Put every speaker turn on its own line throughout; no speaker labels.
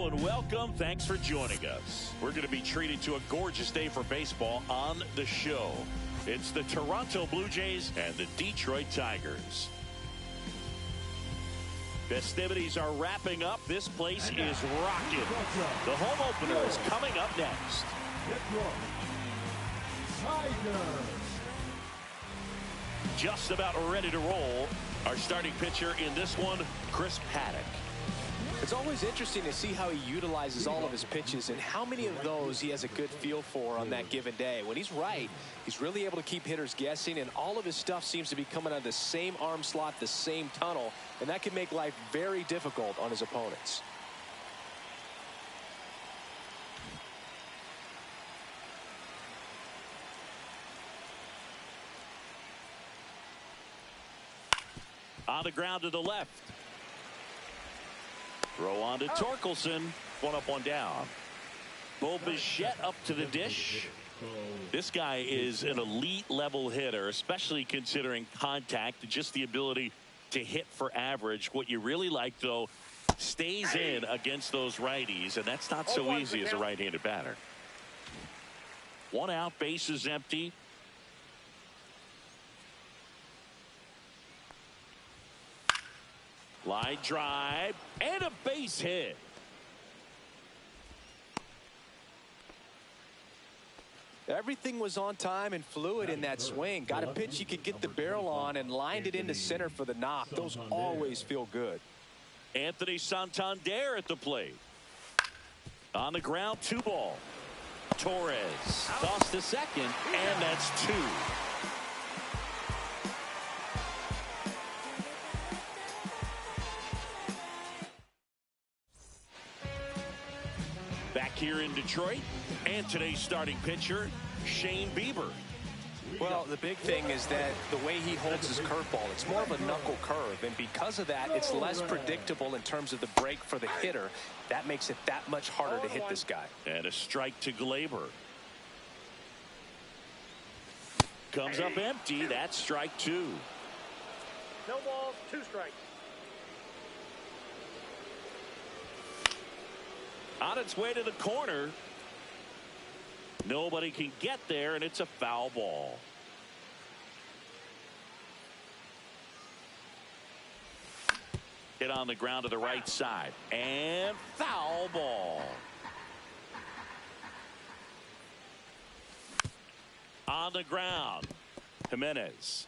Hello and welcome. Thanks for joining us. We're going to be treated to a gorgeous day for baseball on the show. It's the Toronto Blue Jays and the Detroit Tigers. Festivities are wrapping up. This place is rocking. The home opener is coming up next. Just about ready to roll. Our starting pitcher in this one, Chris Paddock.
It's always interesting to see how he utilizes all of his pitches and how many of those he has a good feel for on that given day. When he's right, he's really able to keep hitters guessing, and all of his stuff seems to be coming out of the same arm slot, the same tunnel, and that can make life very difficult on his opponents.
On the ground to the left. Throw on to Torkelson. One up, one down. Bo Bichette up to the dish. This guy is an elite level hitter, especially considering contact and just the ability to hit for average. What you really like, though, stays in against those righties, and that's not so easy as a right-handed batter. One out, base is empty. Line drive and a base hit.
Everything was on time and fluid in that swing. Got a pitch he could get the barrel on and lined it into center for the knock. Those always feel good.
Anthony Santander at the plate. On the ground, 2 ball. Torres tossed to second, and that's 2. Back here in Detroit, and today's starting pitcher, Shane Bieber.
Well, the big thing is that the way he holds his curveball, it's more of a knuckle curve, and because of that, it's less predictable in terms of the break for the hitter. That makes it that much harder to hit this guy.
And a strike to Glaber. Comes up empty. That's strike 2.
No balls, 2 strikes.
On its way to the corner. Nobody can get there, and it's a foul ball. Hit on the ground to the right side, and foul ball. On the ground, Jimenez.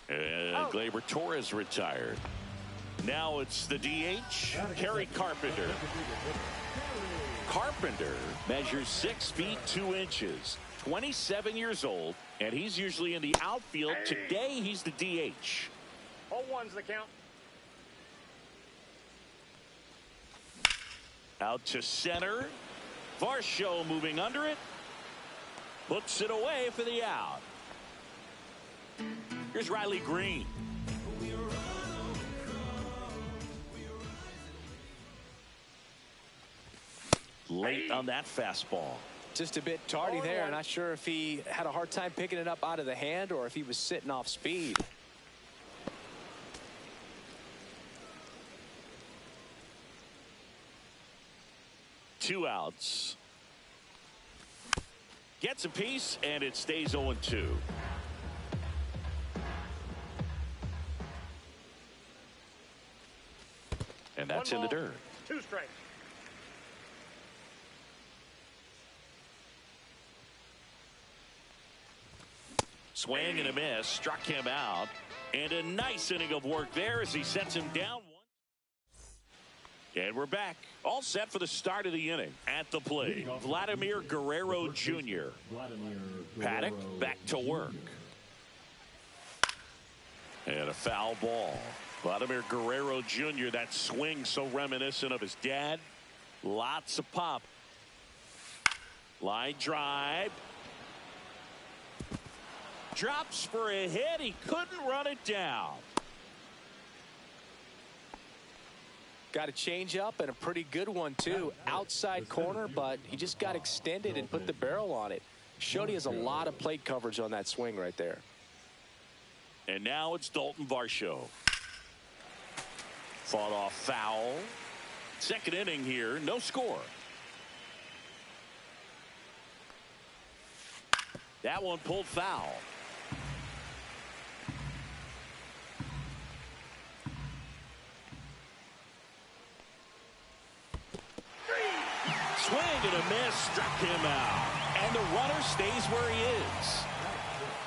And Glaber Torres retired. Now it's the DH, Kerry Carpenter. Carpenter measures 6 feet 2 inches, 27 years old, and he's usually in the outfield. Today he's the DH.
0-1's the count.
Out to center. Varsho moving under it. Puts it away for the out. Here's Riley Green. Late on that fastball.
Just a bit tardy there. Not sure if he had a hard time picking it up out of the hand or if he was sitting off speed.
Two outs. Gets a piece, and it stays 0-2. And that's in the dirt.
2 strikes.
Swing and a miss, struck him out, and a nice inning of work there as he sets him down 1. And we're back, all set for the start of the inning. At the plate, Vladimir Guerrero Jr. Paddock back to work. And a foul ball. Vladimir Guerrero Jr., that swing so reminiscent of his dad. Lots of pop. Line drive. Drops for a hit. He couldn't run it down.
Got a change up and a pretty good one too. Outside corner, but he just got extended and put the barrel on it. Showed he has a lot of plate coverage on that swing right there.
And now it's Dalton Varsho. Fought off foul. Second inning here, no score. That one pulled foul. Swing and a miss, struck him out. And the runner stays where he is.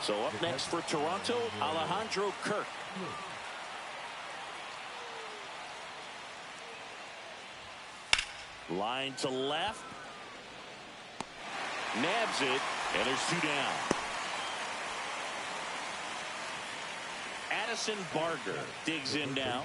So up next for Toronto, Alejandro Kirk. Line to left. Nabs it, and there's two down. Addison Barger digs in now.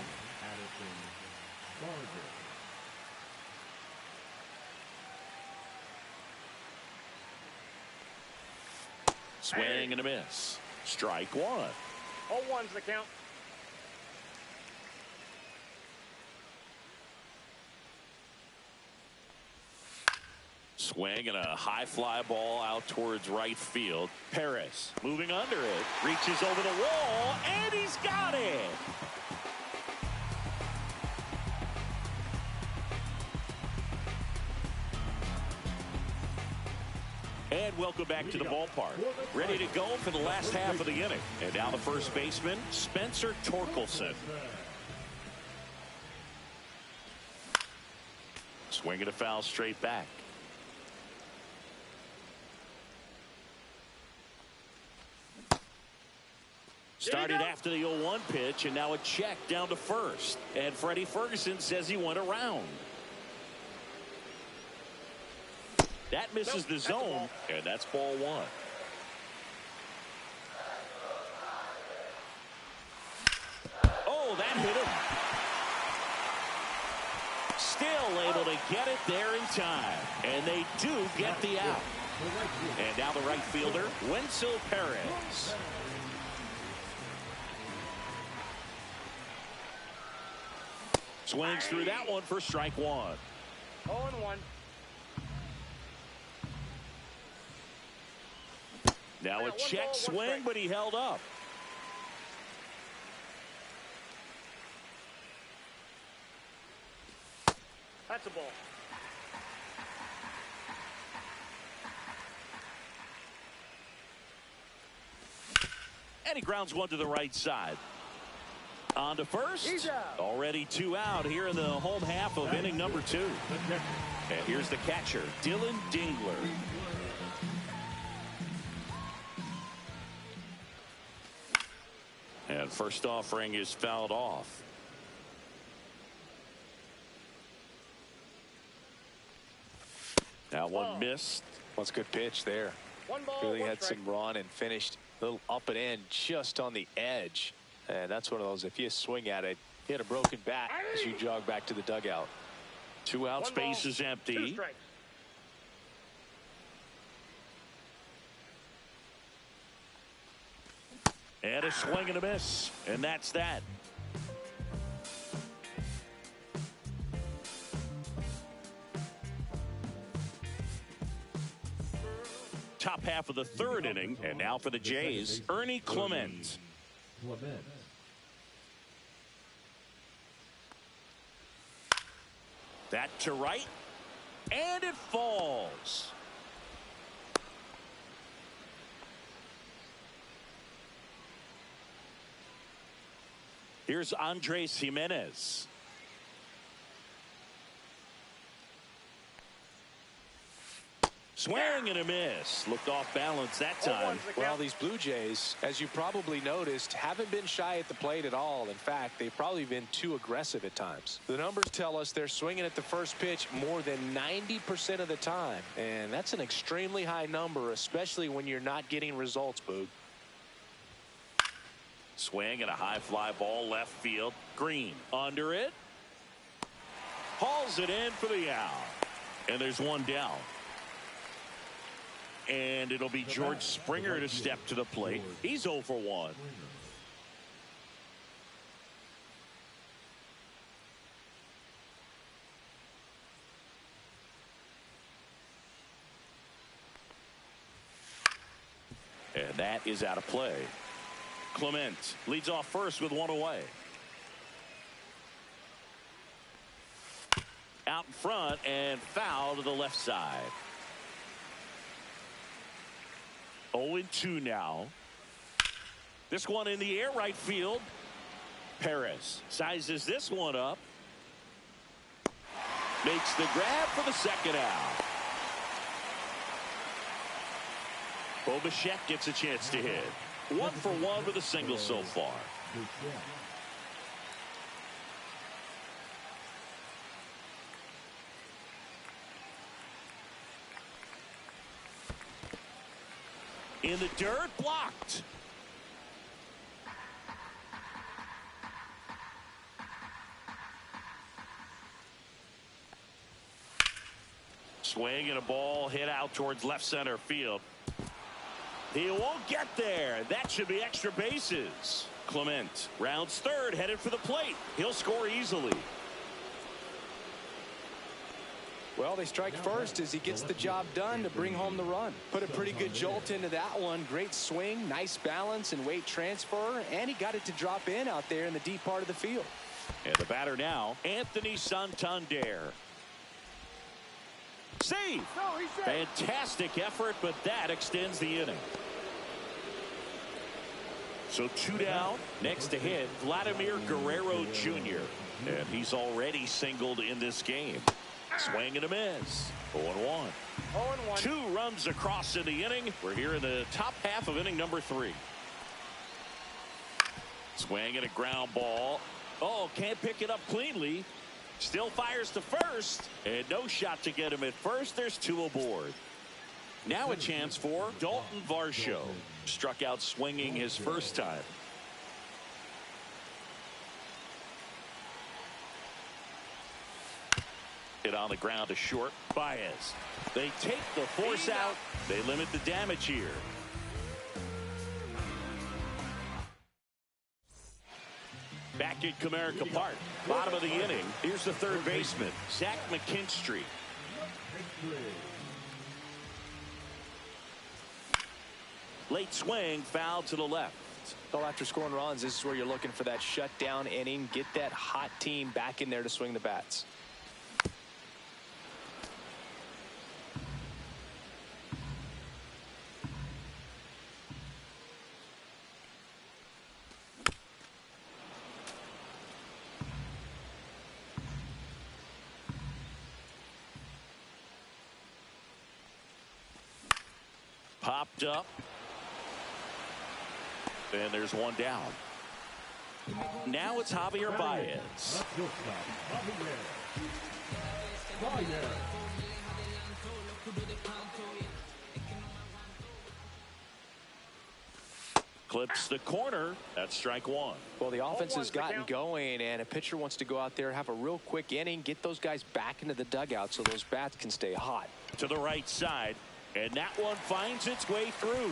Swing and a miss. Strike one.
0-1's the count.
Swing and a high fly ball out towards right field. Perez moving under it. Reaches over the wall, and he's got it. And welcome back to the ballpark. Ready to go for the last half of the inning. And now the first baseman, Spencer Torkelson. Swing and a foul straight back. Started after the 0-1 pitch, and now a check down to first. And Freddie Ferguson says he went around. That misses the zone, and that's ball one. Oh, that hit him. Still able to get it there in time. And they do get the out. And now the right fielder, Wenzel Perez. Swings through that one for strike one.
0-1.
Now a check swing, but he held up.
That's a ball.
And he grounds one to the right side. On to first.
He's out.
Already two out here in the home half of inning number two. And here's the catcher, Dylan Dingler. And first offering is fouled off. Now one missed.
What's a good pitch there.
1 ball,
Really
1
had
strike.
some run and finished a little up and in just on the edge. And that's one of those, if you swing at it, hit a broken bat as you jog back to the dugout.
2 out,
1
space
ball,
is
2
empty.
strikes.
And a swing and a miss. And that's that. Top half of the third inning. And now for the Jays, Ernie Clement. That to right. And it falls. Here's Andres Jimenez. Swing and a miss. Looked off balance that time.
Well, these Blue Jays, as you probably noticed, haven't been shy at the plate at all. In fact, they've probably been too aggressive at times. The numbers tell us they're swinging at the first pitch more than 90% of the time. And that's an extremely high number, especially when you're not getting results, Boog.
Swing and a high fly ball left field. Green under it. Hauls it in for the out. And there's one down. And it'll be George Springer to step to the plate. He's 0 for 1. And that is out of play. Clement leads off first with 1 away. out in front and foul to the left side. 0-2 now. This one in the air right field. Perez sizes this one up. Makes the grab for the second out. Bo Bichette gets a chance to hit. 1 for 1 with a single so far. In the dirt, blocked. Swing and a ball hit out towards left center field. He won't get there. That should be extra bases. Clement rounds third, headed for the plate. He'll score easily.
Well, they strike first as he gets the job done to bring home the run. Put a pretty good jolt into that one. Great swing, nice balance and weight transfer, and he got it to drop in out there in the deep part of the field.
And the batter now, Anthony Santander. Save! Fantastic effort, but that extends the inning. So 2 down. Next to hit, Vladimir Guerrero Jr. And he's already singled in this game. Swing and a miss. 0-1.
0-1.
2 runs across in the inning. We're here in the top half of inning number 3. Swing and a ground ball. Oh, can't pick it up cleanly. Still fires to first. And no shot to get him at first. There's 2 aboard. Now a chance for Dalton Varsho. Struck out swinging his first time. Hit on the ground to short. Baez. They take the force out. They limit the damage here. Back at Comerica Park. Bottom of the inning. Here's the third baseman, Zach McKinstry. Late swing, foul to the left.
Well, after scoring runs, this is where you're looking for that shutdown inning. Get that hot team back in there to swing the bats.
Popped up. And there's 1 down. Now it's Javier Baez. Clips the corner. That's strike 1.
Well, the offense has gotten going, and a pitcher wants to go out there, have a real quick inning, get those guys back into the dugout so those bats can stay hot.
To the right side. And that one finds its way through.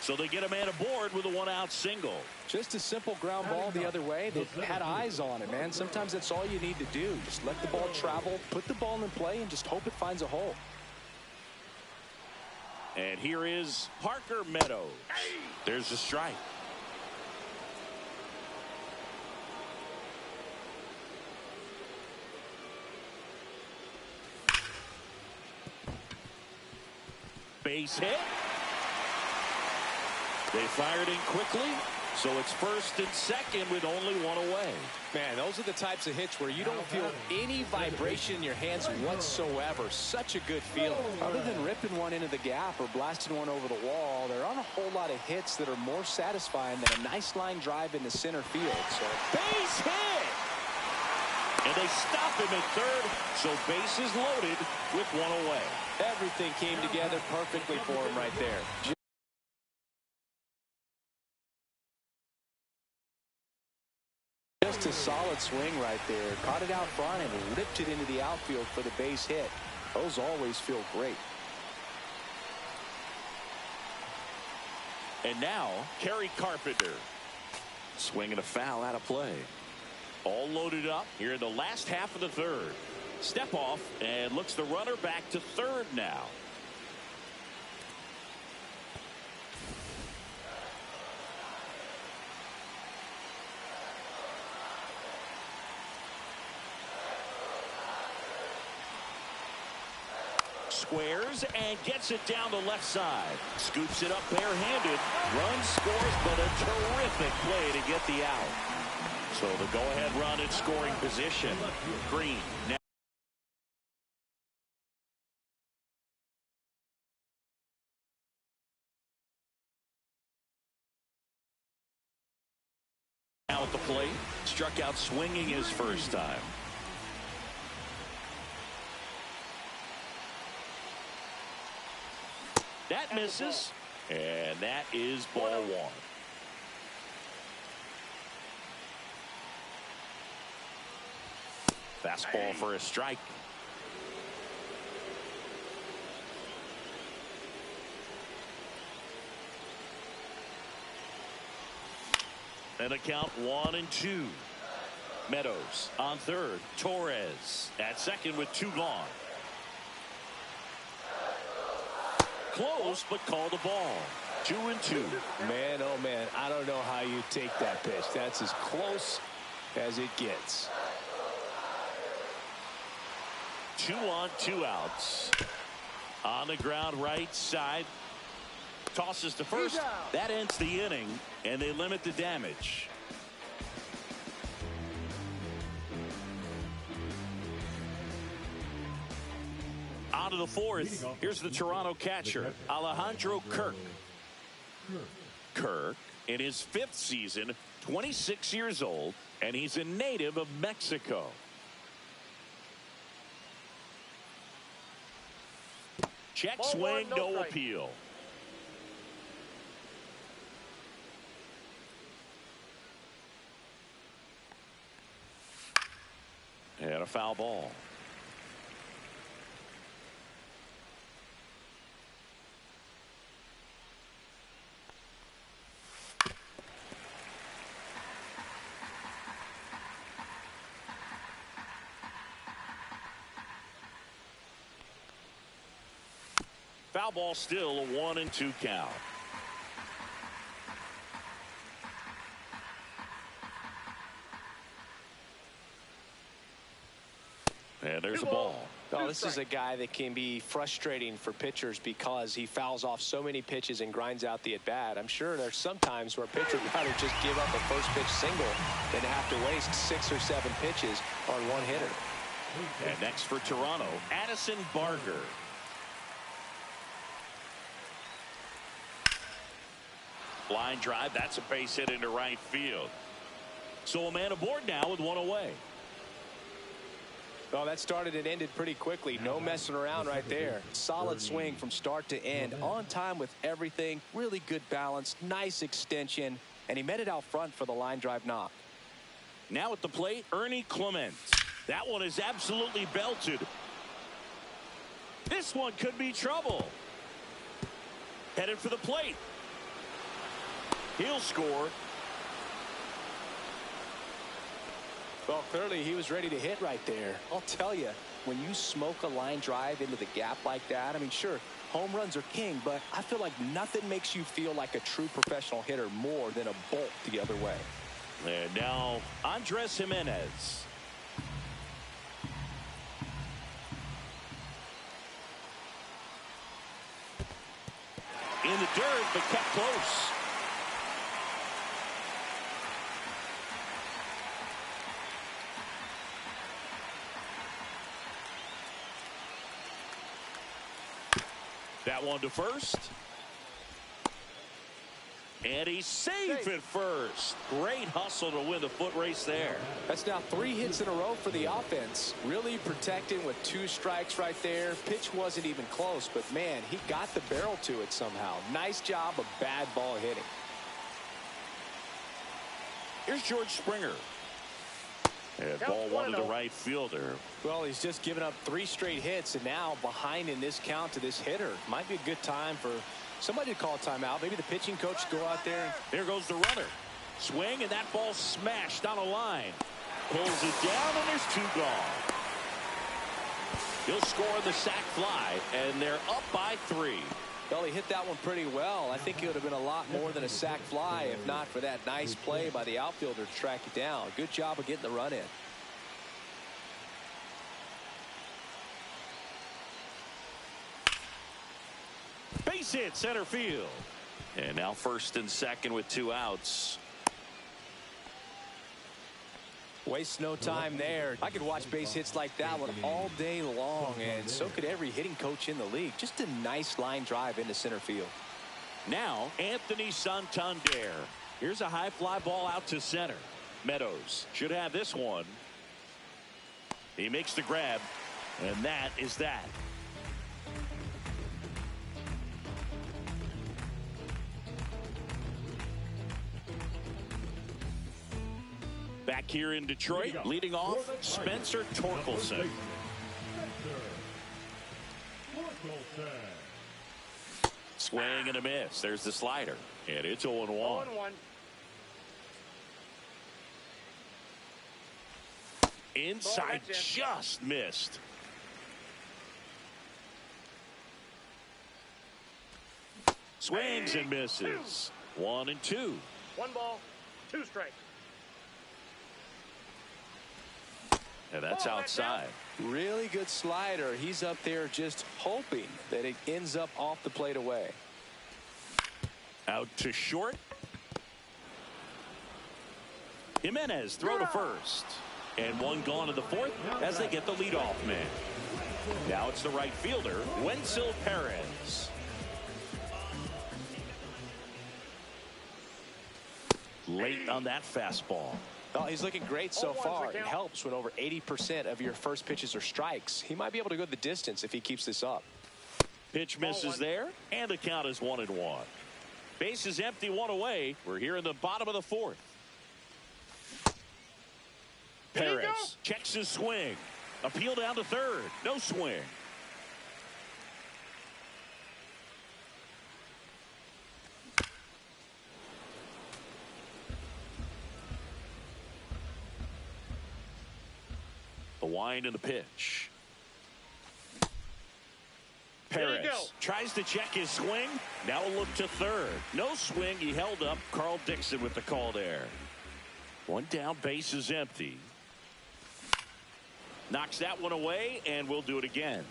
So they get a man aboard with a 1-out single.
Just a simple ground ball the other way. They've had eyes on it, man. Sometimes that's all you need to do. Just let the ball travel, put the ball in play, and just hope it finds a hole.
And here is Parker Meadows. There's a strike. Base hit. They fired in quickly, so it's first and second with only 1 away.
Man, those are the types of hits where you don't feel any vibration in your hands whatsoever. Such a good feeling. Other than ripping one into the gap or blasting one over the wall, there aren't a whole lot of hits that are more satisfying than a nice line drive into center field. So
base hit! And they stop him at third, so bases loaded with 1 away.
Everything came together perfectly for him right there. Just a solid swing right there. Caught it out front and ripped it into the outfield for the base hit. Those always feel great.
And now, Kerry Carpenter. Swing and a foul out of play. All loaded up here in the last half of the third. Step off and looks the runner back to third now. squares and gets it down the left side. Scoops it up barehanded. Run scores, but a terrific play to get the out. So the go-ahead run in scoring position. Green now. Now at the plate, struck out swinging his first time. That misses, and that is ball one. Fastball for a strike. And a count 1-2. Meadows on third. Torres at second with 2 gone. Close, but called a ball. 2-2.
Man, oh man, I don't know how you take that pitch. That's as close as it gets.
2 on, 2 outs. On the ground right side. Tosses to first. That ends the inning, and they limit the damage. On to the fourth. Here's the Toronto catcher, Alejandro Kirk. Kirk, in his 5th season, 26 years old, and he's a native of Mexico. Check swing, no appeal. And a foul ball. Foul ball, still a 1-2 count. And there's a ball.
Oh, this is a guy that can be frustrating for pitchers because he fouls off so many pitches and grinds out the at-bat. I'm sure there's some times where a pitcher would rather just give up a first pitch single than have to waste 6 or 7 pitches on one hitter.
And next for Toronto, Addison Barger. Line drive, that's a base hit into right field. So a man aboard now with 1 away.
Well, that started and ended pretty quickly. No messing around right there. Solid swing from start to end. On time with everything. Really good balance. Nice extension. And he met it out front for the line drive knock.
Now at the plate, Ernie Clement. That one is absolutely belted. This one could be trouble. Headed for the plate. He'll score.
Well, clearly he was ready to hit right there. I'll tell you, when you smoke a line drive into the gap like that, I mean, sure, home runs are king, but I feel like nothing makes you feel like a true professional hitter more than a bolt the other way.
And now, Andres Jimenez. In the dirt, but kept close. That one to first. And he saved it first. Great hustle to win the foot race there.
That's now 3 hits in a row for the offense. Really protecting with 2 strikes right there. Pitch wasn't even close, but man, he got the barrel to it somehow. Nice job of bad ball hitting.
Here's George Springer. And ball 1 to the right fielder.
Well, he's just given up 3 straight hits, and now behind in this count to this hitter. Might be a good time for somebody to call a timeout. Maybe the pitching coach go out there.
There goes the runner. Swing, and that ball smashed down a line. Pulls it down, and there's 2 gone. He'll score the sac fly, and they're up by 3.
Well, he hit that one pretty well. I think it would have been a lot more than a sac fly if not for that nice play by the outfielder to track it down. Good job of getting the run in.
base hit center field. And now first and second with 2 outs.
Waste no time there. I could watch base hits like that one all day long, and so could every hitting coach in the league. Just a nice line drive into center field.
Now Anthony Santander. Here's a high fly ball out to center. Meadows should have this one. He makes the grab, and that is that. Back here in Detroit, leading off, Spencer Torkelson. Swing and a miss. There's the slider, and it's 0-1.
0-1.
Inside, just missed. Swings and misses. 1-2.
1 ball, 2 strikes.
And that's outside.
Really good slider. He's up there just hoping that it ends up off the plate away.
Out to short. Jimenez throw to first. And 1 gone in the 4th as they get the leadoff man. Now it's the right fielder, Wenzel Perez. Late on that fastball.
Oh, he's looking great so far. It helps when over 80% of your first pitches are strikes. He might be able to go the distance if he keeps this up.
Pitch misses there, and the count is 1-1. Base is empty, 1 away. We're here in the bottom of the 4th. Perez checks his swing. Appeal down to third. No swing. The wind and the pitch. Perez tries to check his swing. Now a look to third. No swing. He held up. Carl Dixon with the call there. 1 down, base is empty. Knocks that one away, and we'll do it again.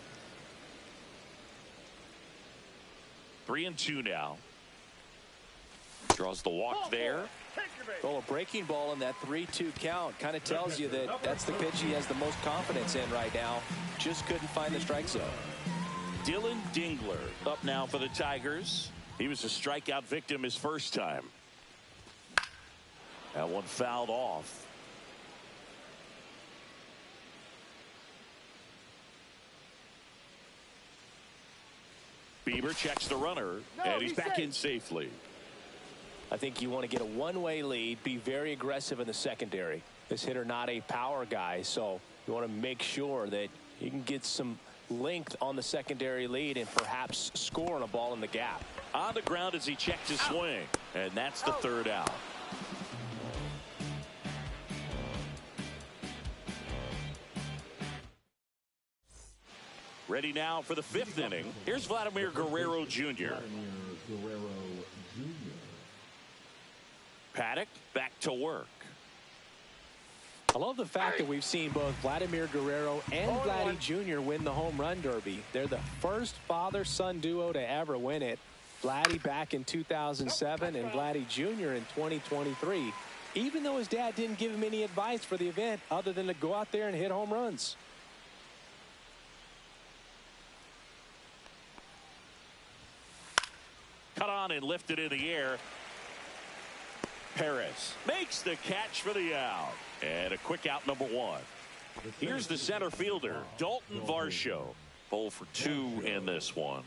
3-2 now. Draws the walk there.
Well, a breaking ball in that 3-2 count kind of tells you that that's the pitch he has the most confidence in right now. Just couldn't find the strike zone.
Dylan Dingler up now for the Tigers. He was a strikeout victim his first time. That one fouled off. Bieber checks the runner, and he's back in safely.
I think you want to get a one-way lead, be very aggressive in the secondary. This hitter not a power guy, so you want to make sure that you can get some length on the secondary lead and perhaps score on a ball in the gap.
On the ground as he checks his swing, and that's the 3rd out. Ready now for the 5th inning. Here's Vladimir Guerrero Jr. Paddock back to work.
I love the fact that we've seen both Vladimir Guerrero and Vladdy Jr. win the home run derby. They're the first father-son duo to ever win it. Vladdy back in 2007 and Vladdy Jr. in 2023. Even though his dad didn't give him any advice for the event other than to go out there and hit home runs.
Cut on and lifted in the air. Perez makes the catch for the out. And a quick out, number 1. Here's the center fielder, Dalton Varsho. 0 for 2 in this one.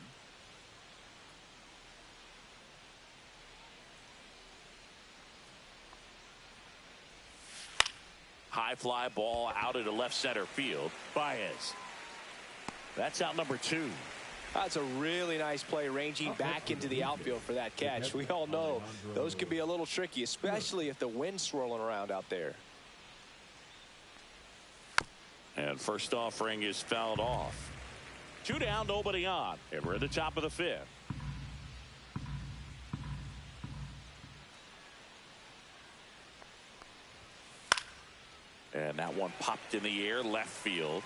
High fly ball out into left center field. Baez. That's out number 2.
That's a really nice play, ranging back into the outfield for that catch. We all know those can be a little tricky, especially if the wind's swirling around out there.
And first offering is fouled off. 2 down, nobody on. And we're at the top of the 5th. And that one popped in the air, left field.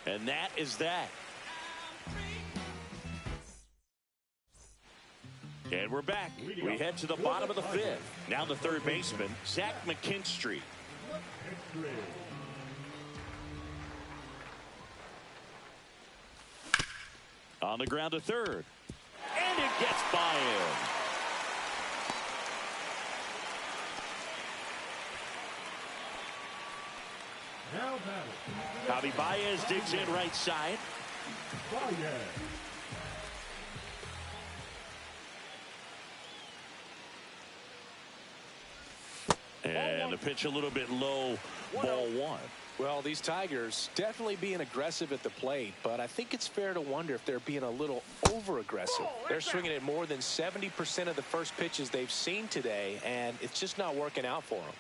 And that is that. And we're back. We head to the bottom of the fifth. Now the third baseman, Zach McKinstry. On the ground to third. And it gets by him. Javi Baez digs in right side. And the pitch a little bit low, ball one.
Well, these Tigers definitely being aggressive at the plate, but I think it's fair to wonder if they're being a little over-aggressive. They're swinging at more than 70% of the first pitches they've seen today, and it's just not working out for them.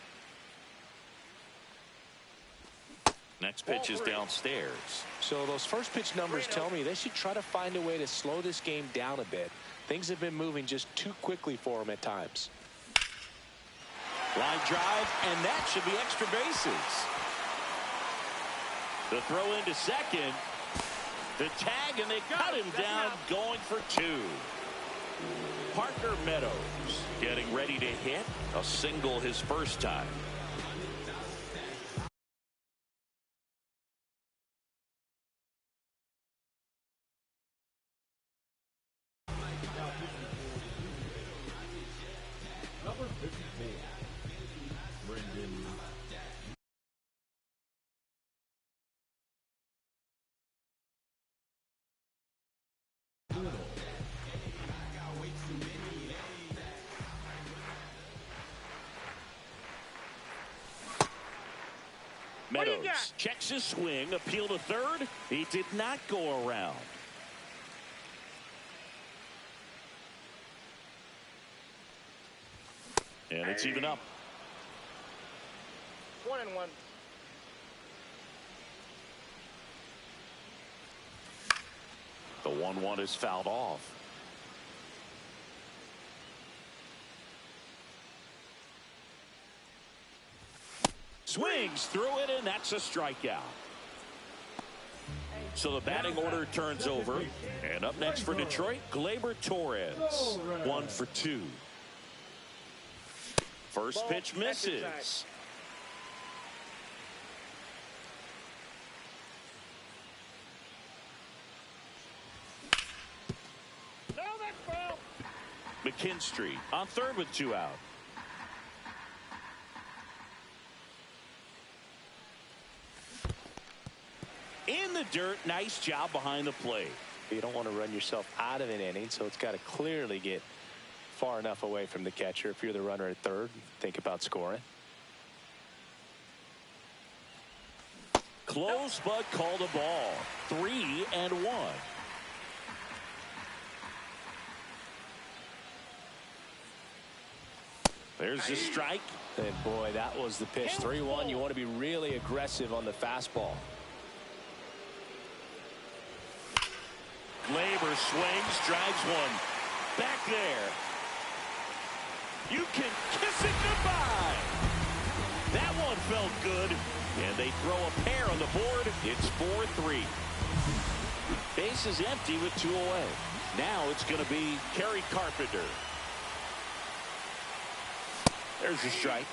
Next pitch is downstairs.
So those first pitch numbers tell me they should try to find a way to slow this game down a bit. Things have been moving just too quickly for them at times.
Line drive, and that should be extra bases. The throw into second. The tag, and they cut him down, going for two. Parker Meadows getting ready to hit a single his first time. Meadows checks his swing, appeal to third. He did not go around. And it's even up.
1-1.
The 1-1 is fouled off. Swings through it, and that's a strikeout. So the batting order turns over. And up next for Detroit, Gleyber Torres. 1 for 2. First pitch misses.
No, that's foul.
McKinstry on third with 2 out. In the dirt, nice job behind the plate.
You don't want to run yourself out of an inning, so it's got to clearly get far enough away from the catcher. If you're the runner at third, think about scoring.
Close, but called a ball. 3-1. There's the strike.
And boy, that was the pitch. 3-1. You want to be really aggressive on the fastball.
Gleyber swings, drives one. Back there. You can kiss it goodbye. That one felt good. And they throw a pair on the board. It's 4-3. Base is empty with 2 away. Now it's going to be Kerry Carpenter. There's a strike.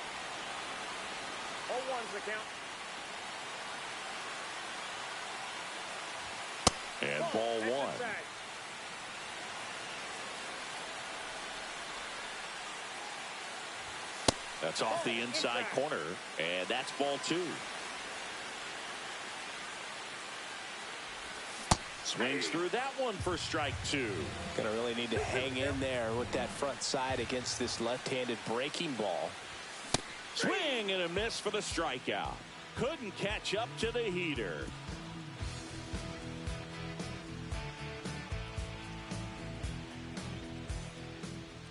0-1's the count.
And ball 1. That's off the inside corner, and that's ball 2. Swings through that one for strike 2.
Gonna really need to hang in there with that front side against this left-handed breaking ball.
Swing and a miss for the strikeout. Couldn't catch up to the heater.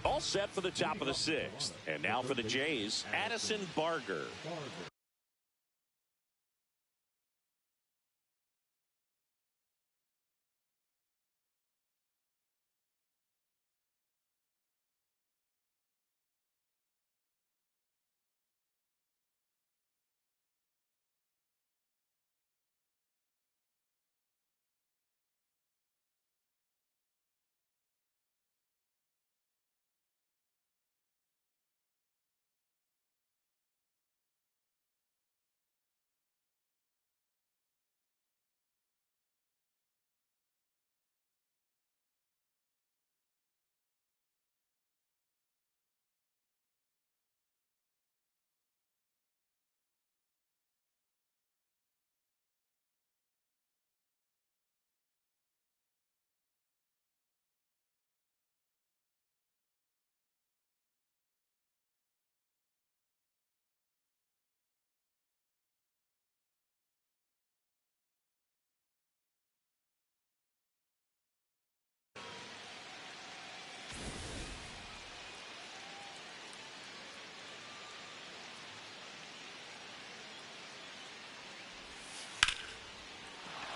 All set for the top of the 6th. And now for the Jays, Addison Barger.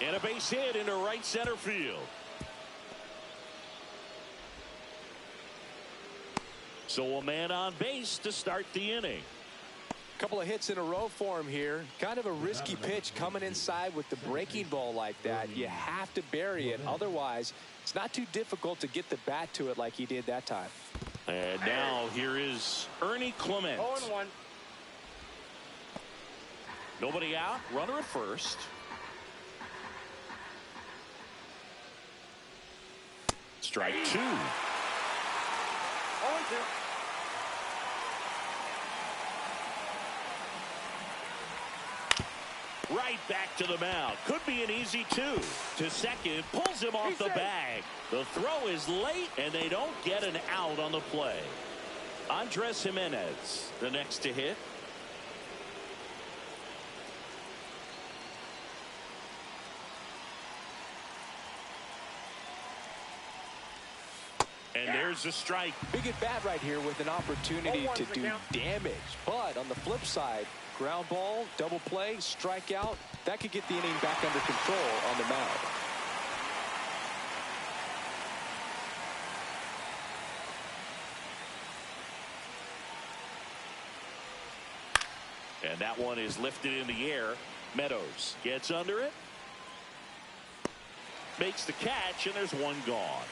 And a base hit into right center field. So a man on base to start the inning.
Couple of hits in a row for him here. Kind of a risky pitch coming inside with the breaking ball like that. You have to bury it. Otherwise, it's not too difficult to get the bat to it like he did that time.
And now here is Ernie Clement.
0-1.
Nobody out. Runner at first. Strike two.
0-2.
Right back to the mound. Could be an easy two. To second. Pulls him off the bag. The throw is late, and they don't get an out on the play. Andres Jimenez, the next to hit. And there's a strike.
Big at bat right here with an opportunity to do damage. But on the flip side, ground ball, double play, strikeout, that could get the inning back under control on the mound.
And that one is lifted in the air. Meadows gets under it. Makes the catch, and there's one gone.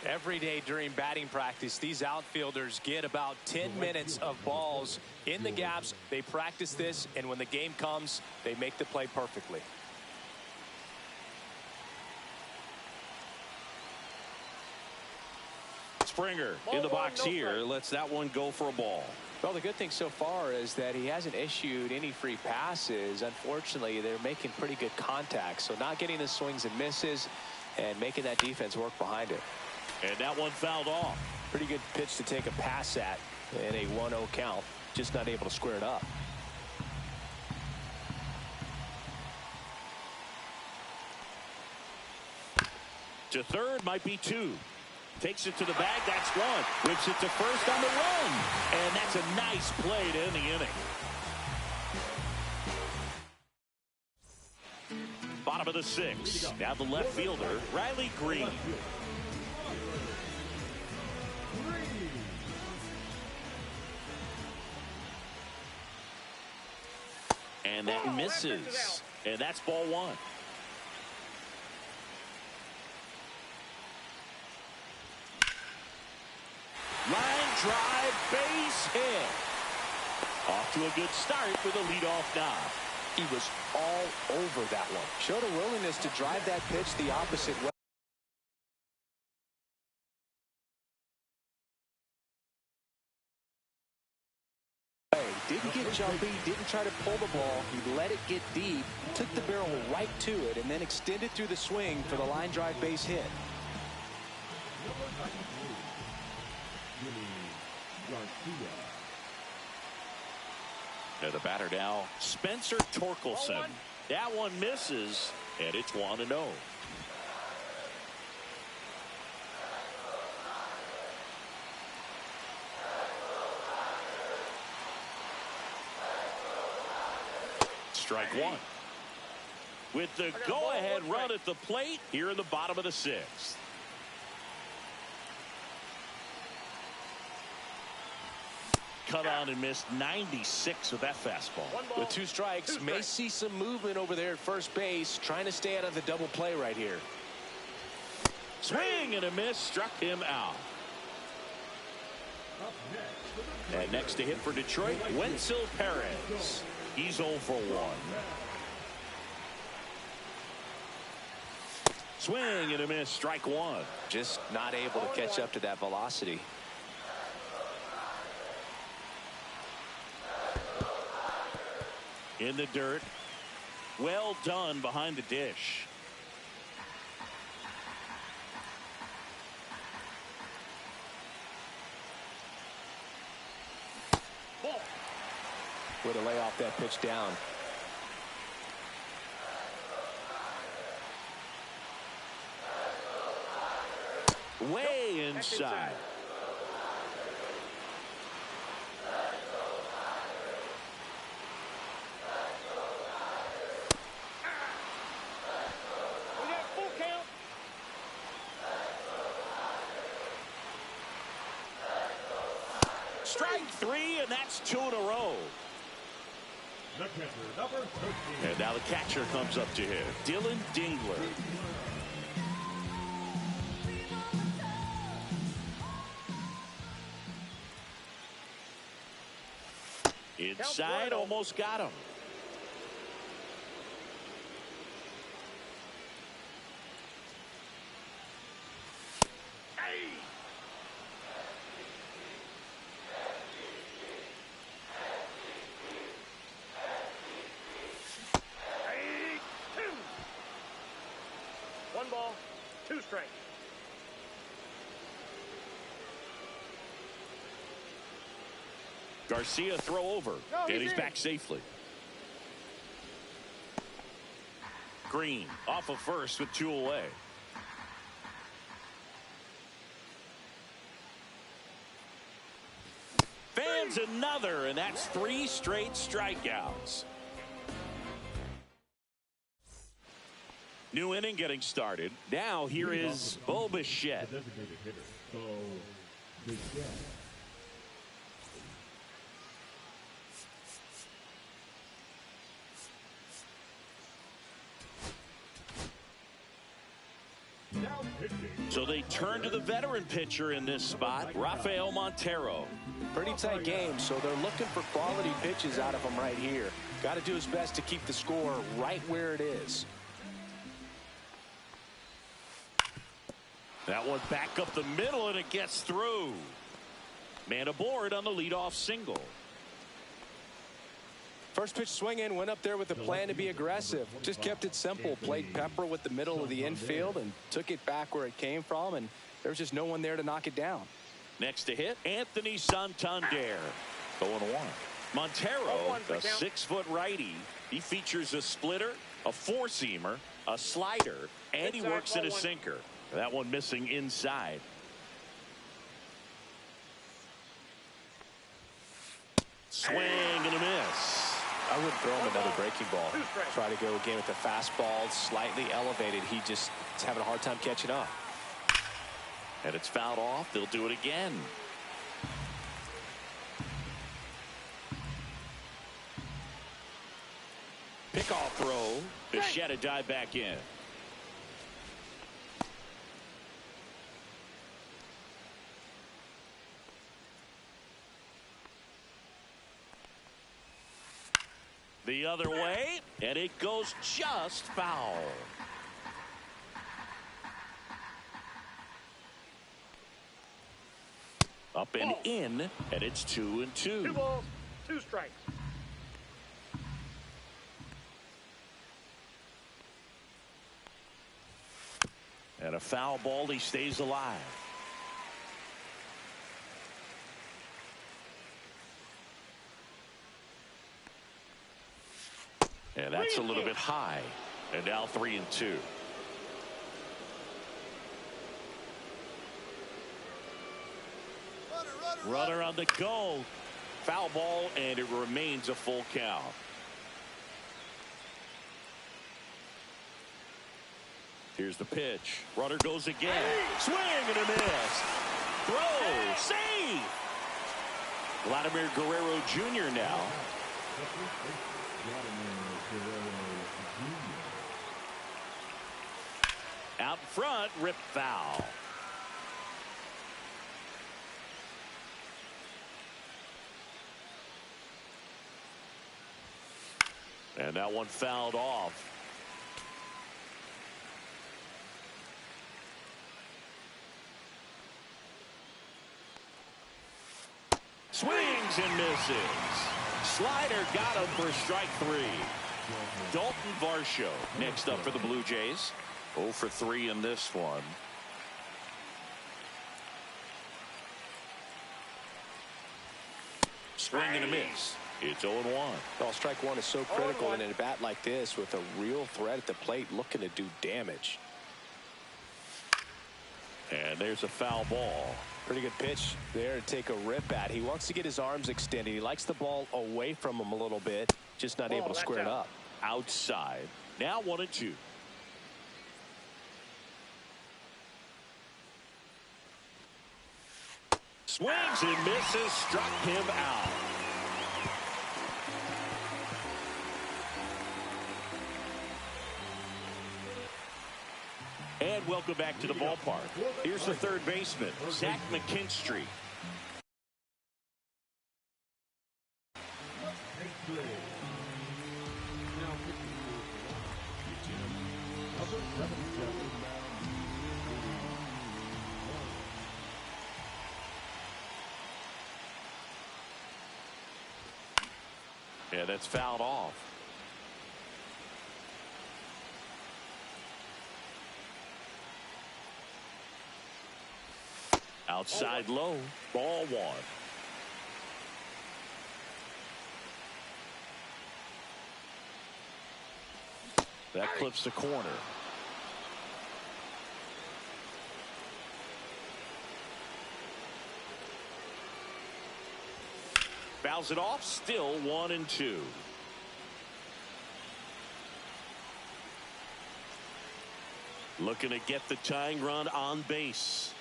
Every day during batting practice, these outfielders get about 10 minutes of balls in the gaps. They practice this, and when the game comes, they make the play perfectly.
Springer in the box here. Lets that one go for a ball.
Well, the good thing so far is that he hasn't issued any free passes. Unfortunately, they're making pretty good contact, so not getting the swings and misses and making that defense work behind it.
And that one fouled off.
Pretty good pitch to take a pass at in a 1-0 count. Just not able to square it up.
To third, might be two. Takes it to the bag. That's one. Whips it to first on the run. And that's a nice play to end the inning. Bottom of the sixth. Now the left fielder, Riley Green. And that misses. And that's ball one. Line drive, base hit. Off to a good start with a leadoff knock.
He was all over that one. Showed a willingness to drive that pitch the opposite way. Didn't get jumpy, didn't try to pull the ball. He let it get deep, took the barrel right to it, and then extended through the swing for the line drive base hit.
Now the batter now, Spencer Torkelson. That one misses, and it's 1-0. Strike one. With the go-ahead run at the plate here in the bottom of the sixth. Cut on and missed 96 with that fastball.
With two strikes, may see some movement over there at first base, trying to stay out of the double play right here.
Swing and a miss, struck him out. And next to hit for Detroit, Wenzel Perez. He's 0 for 1. Swing and a miss, strike one.
Just not able to catch up to that velocity.
In the dirt. Well done behind the dish.
Way to lay off that pitch down.
Way inside. Strike three, and that's 2 in a row.
The catcher, number 13.
And now the catcher comes up to him, Dylan Dingler. Inside, almost got him.
One ball, 2 strikes.
Garcia throw over, and he's back safely. Green off of first with 2 away. Fans another, and that's 3 straight strikeouts. New inning getting started. Now here is Bo Bichette.
Designated hitter, Bo Bichette.
So they turn to the veteran pitcher in this spot, Rafael Montero.
Pretty tight game, so they're looking for quality pitches out of him right here. Got to do his best to keep the score right where it is.
That one back up the middle, and it gets through. Man aboard on the leadoff single.
First pitch swinging, went up there with a plan to be aggressive. Just kept it simple. Played pepper with the middle of the infield and took it back where it came from, and there's just no one there to knock it down.
Next to hit, Anthony Santander. 0-1. Montero, a 6-foot righty. He features a splitter, a 4-seamer, a slider, and he works in a sinker. That one missing inside. Swing and a miss.
I wouldn't throw him another breaking ball. Try to go again with the fastball slightly elevated. He just is having a hard time catching up.
And it's fouled off. They'll do it again. Pickoff throw. Bichette dive back in. The other way, and it goes just foul. Up and in, and it's 2-2.
2 balls, 2 strikes.
And a foul ball, he stays alive. And that's a little bit high. And now 3-2. Runner on the go. Foul ball, and it remains a full count. Here's the pitch. Runner goes again. Swing and a miss. Throw. Save. Vladimir Guerrero Jr. now. Out front, rip foul. And that one fouled off. Swings and misses. Slider got him for strike 3. Dalton Varsho next up for the Blue Jays. 0 for 3 in this one. Swing and a miss. It's 0-1.
Well, strike 1 is so critical in a bat like this with a real threat at the plate looking to do damage.
And there's a foul ball.
Pretty good pitch there to take a rip at. He wants to get his arms extended. He likes the ball away from him a little bit. Just not able to square it up.
Outside. Now 1-2. Swings and misses, struck him out. And welcome back to the ballpark. Here's the third baseman, Zach McKinstry. Yeah, that's fouled off. Outside low, ball one. That clips the corner. Fouls it off, still 1-2. Looking to get the tying run on base.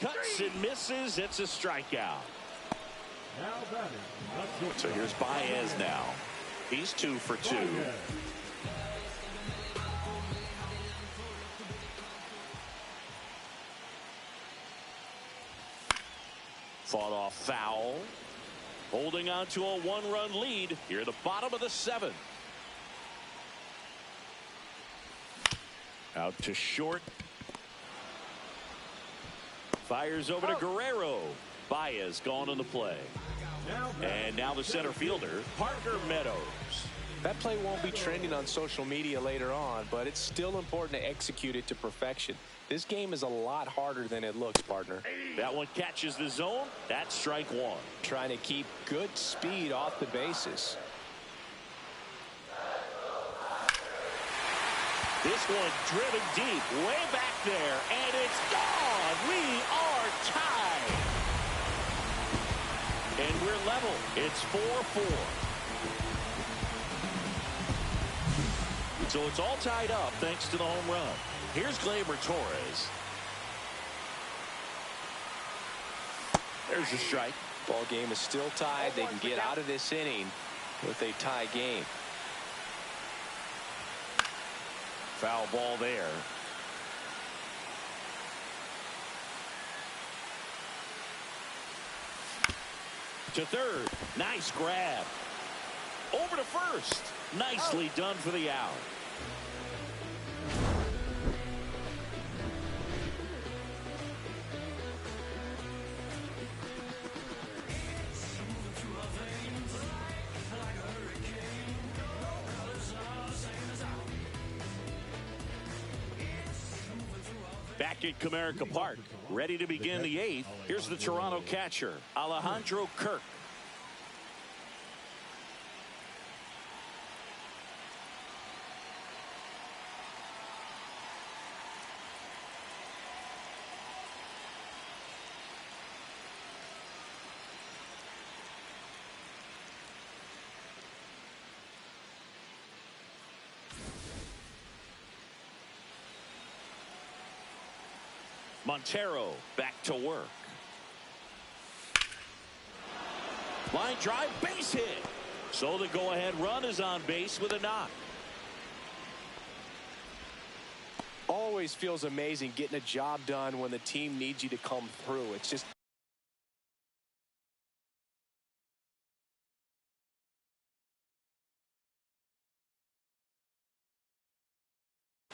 Cuts and misses. It's a strikeout. So here's Baez now. He's 2 for 2. Fought off foul. Holding on to a 1-run lead here at the bottom of the 7th. Out to short. Fires over to Guerrero. Baez gone on the play. And now the center fielder, Parker Meadows.
That play won't be trending on social media later on, but it's still important to execute it to perfection. This game is a lot harder than it looks, partner.
That one catches the zone. That's strike one.
Trying to keep good speed off the bases.
This one driven deep, way back there, and it's gone. We are tied. And we're level. It's 4-4. So it's all tied up thanks to the home run. Here's Gleyber Torres. There's a strike.
Ball game is still tied. They can get out of this inning with a tie game.
Foul ball there. To third. Nice grab. Over to first. Nicely done for the out. Back at Comerica Park, ready to begin the 8th. Here's the Toronto catcher, Alejandro Kirk. Montero back to work. Line drive, base hit. So the go-ahead run is on base with a knock.
Always feels amazing getting a job done when the team needs you to come through. It's just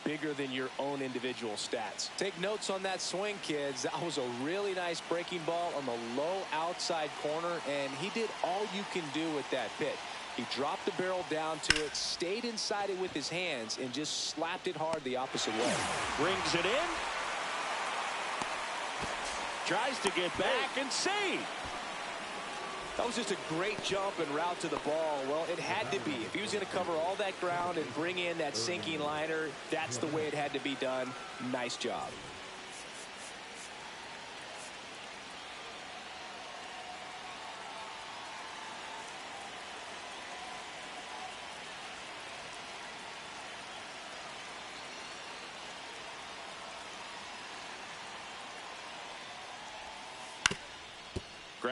bigger than your own individual stats. Take notes on that swing, kids. That was a really nice breaking ball on the low outside corner, and he did all you can do with that pitch. He dropped the barrel down to it, stayed inside it with his hands, and just slapped it hard the opposite way.
Brings it in. Tries to get back and save.
That was just a great jump and route to the ball. Well, it had to be. If he was going to cover all that ground and bring in that sinking liner, that's the way it had to be done. Nice job.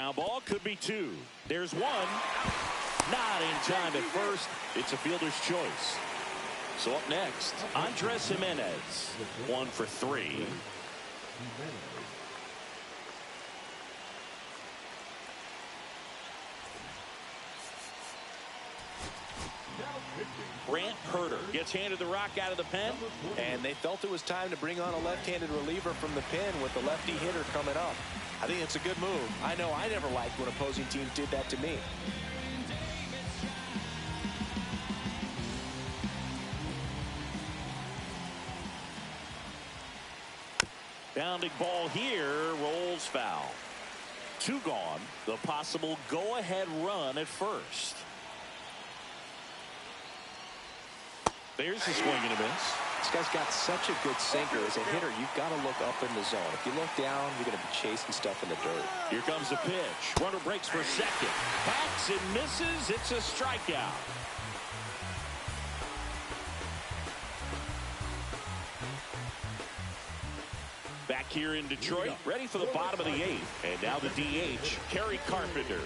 Ground ball could be two. There's one. Not in time at first. It's a fielder's choice. So up next, Andres Jimenez. 1 for 3. Brant Herter gets handed the rock out of the pen.
And they felt it was time to bring on a left-handed reliever from the pen with the lefty hitter coming up. I think it's a good move. I know I never liked when opposing teams did that to me.
Bounding ball here, rolls foul. 2 gone. The possible go-ahead run at first. There's the swing and a miss.
This guy's got such a good sinker. As a hitter, you've got to look up in the zone. If you look down, you're going to be chasing stuff in the dirt.
Here comes the pitch. Runner breaks for second. Hacks and misses. It's a strikeout. Back here in Detroit, ready for the bottom of the 8th. And now the DH, Kerry Carpenter.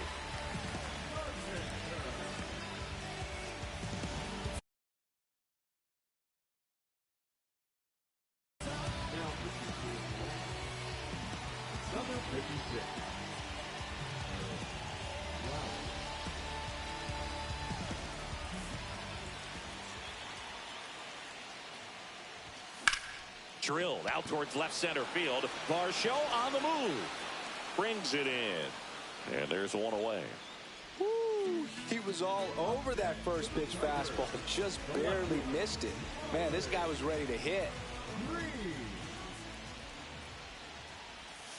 Drilled out towards left center field. Varsho on the move. Brings it in. And there's one away.
Woo, he was all over that first pitch fastball. Just barely missed it. Man, this guy was ready to hit.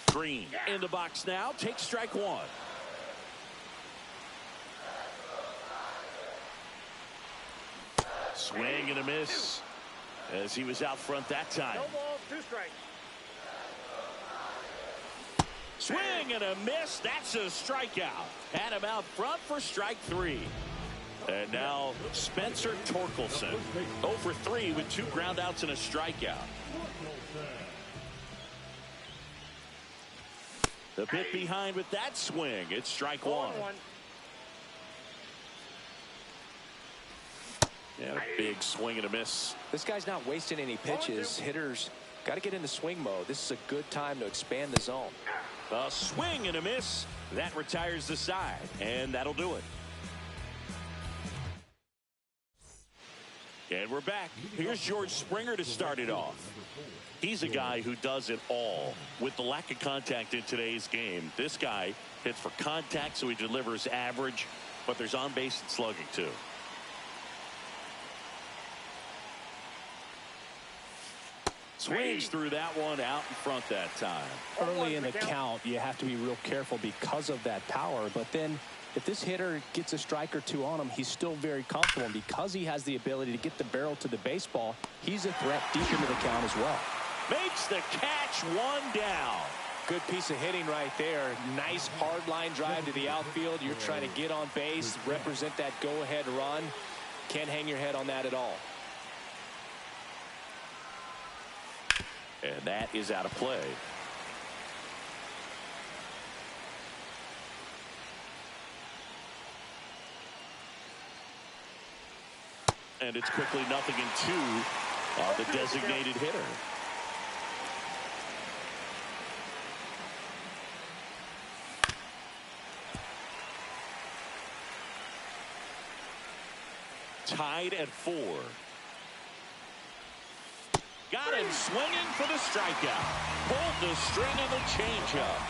Green in the box now. Takes strike 1. Swing and a miss. As he was out front that time.
No balls, 2 strikes.
Swing and a miss. That's a strikeout. Had him out front for strike 3. And now Spencer Torkelson. 0 for 3 with 2 groundouts and a strikeout. The bit behind with that swing. It's strike 1. And a big swing and a miss.
This guy's not wasting any pitches. Hitters got to get into swing mode. This is a good time to expand the zone.
A swing and a miss. That retires the side. And that'll do it. And we're back. Here's George Springer to start it off. He's a guy who does it all. With the lack of contact in today's game, this guy hits for contact, so he delivers average, but there's on base and slugging too. Swings through that one out in front that time.
Early in the count, you have to be real careful because of that power. But then if this hitter gets a strike or 2 on him, he's still very comfortable. And because he has the ability to get the barrel to the baseball, he's a threat deep into the count as well.
Makes the catch, 1 down.
Good piece of hitting right there. Nice hard line drive to the outfield. You're trying to get on base, represent that go-ahead run. Can't hang your head on that at all.
And that is out of play. And it's quickly 0-2 on the designated hitter. Tied at 4. Got him swinging for the strikeout. Pulled the string on the changeup.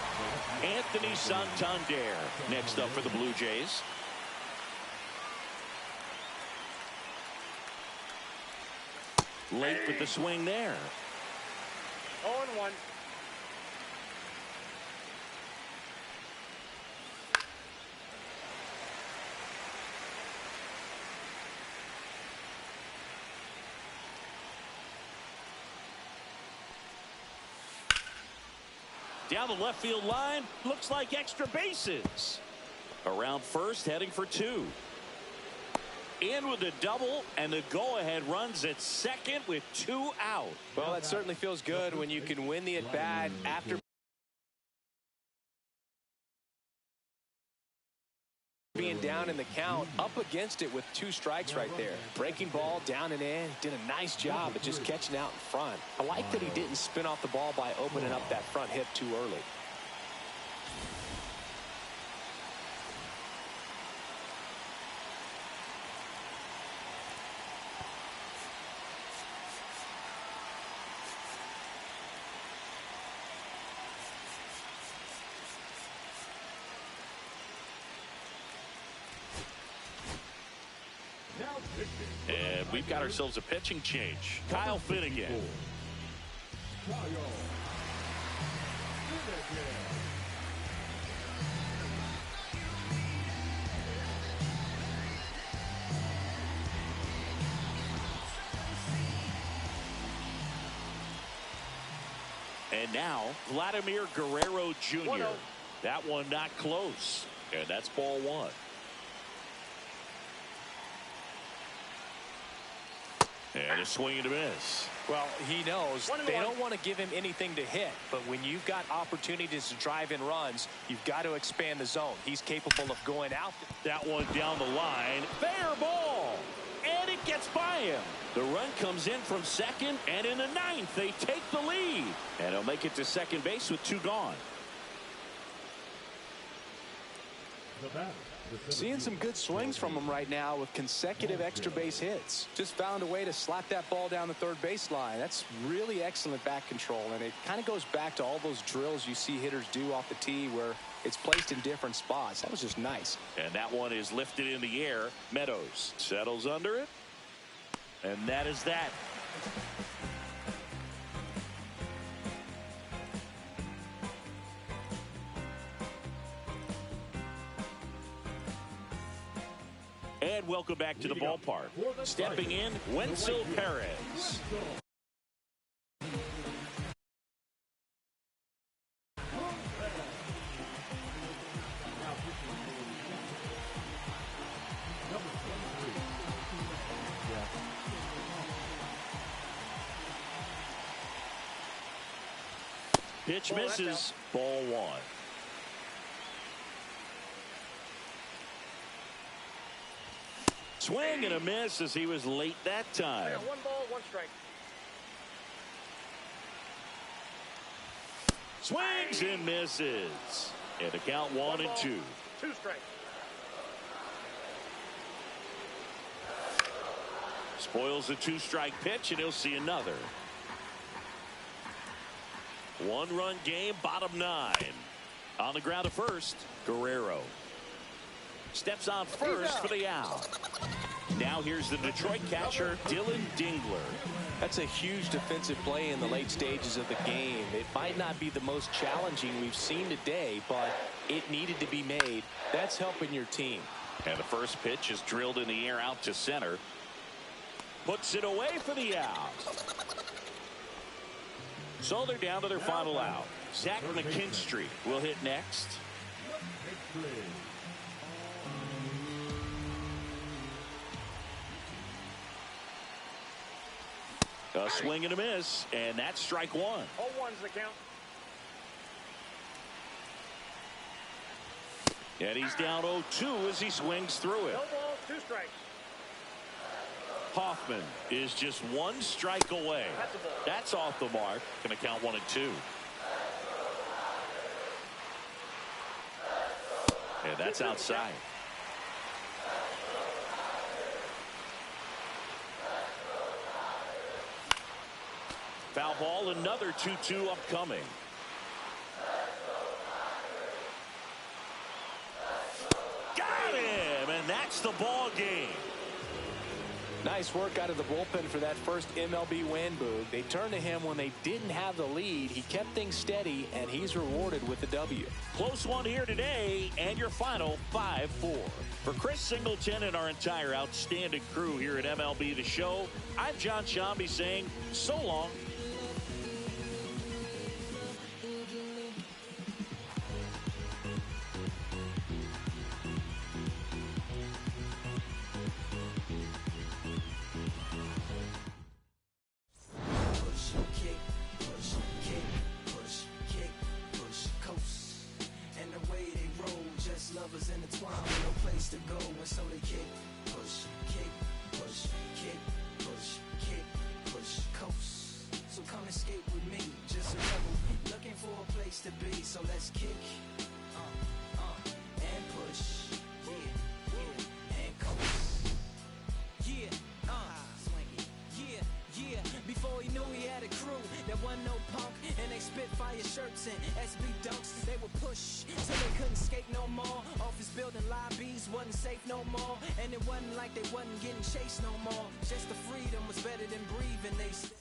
Anthony Santander next up for the Blue Jays. Late with the swing there.
0-1.
Down the left field line, looks like extra bases. Around first, heading for 2. In with a double, and the go-ahead runs at second with 2 out.
Well, that certainly feels good when you can win the at-bat after down in the count, up against it with 2 strikes right there. Breaking ball down and in. Did a nice job of just catching out in front. I like that he didn't spin off the ball by opening up that front hip too early.
And we've got ourselves a pitching change. Kyle Finnegan. And now, Vladimir Guerrero Jr. That one not close. And that's ball 1. And a swing and a miss.
Well, he knows they don't want to give him anything to hit, but when you've got opportunities to drive in runs, you've got to expand the zone. He's capable of going out.
That one down the line. Fair ball. And it gets by him. The run comes in from second, and in the 9th, they take the lead. And he'll make it to second base with 2 gone.
Seeing some good swings from him right now with consecutive extra base hits. Just found a way to slap that ball down the third baseline. That's really excellent back control, and it kind of goes back to all those drills you see hitters do off the tee where it's placed in different spots. That was just nice.
And that one is lifted in the air. Meadows settles under it. And that is that. And welcome back to the ballpark. Stepping in, Wenzel Perez. Pitch misses, ball 1. Swing and a miss as he was late that time.
1 ball, 1 strike.
Swings and misses. And the count 1 and 2.
2 strikes.
Spoils a 2-strike pitch, and he'll see another. 1-run game, bottom 9. On the ground to first, Guerrero. Steps on first for the out. Now here's the Detroit catcher, Dylan Dingler.
That's a huge defensive play in the late stages of the game. It might not be the most challenging we've seen today, but it needed to be made. That's helping your team.
And the first pitch is drilled in the air out to center. Puts it away for the out. So they're down to their final out. Zach McKinstry will hit next. A swing and a miss, and that's strike 1.
0-1's the count.
And he's down 0-2 as he swings through it.
No balls, 2 strikes.
Hoffman is just 1 strike away.
That's a ball.
That's off the mark. Going to count 1 and 2. And that's outside. Foul ball, another 2-2 upcoming. Got him, and that's the ball game.
Nice work out of the bullpen for that first MLB win, Boog. They turned to him when they didn't have the lead. He kept things steady, and he's rewarded with the W.
Close one here today, and your final 5-4. For Chris Singleton and our entire outstanding crew here at MLB The Show, I'm John Shambi saying so long.
Lovers intertwined, no place to go. There wasn't no punk, and they spit fire shirts and SB dunks. They would push till they couldn't skate no more. Office building lobbies wasn't safe no more, and it wasn't like they wasn't getting chased no more. Just the freedom was better than breathing, they said.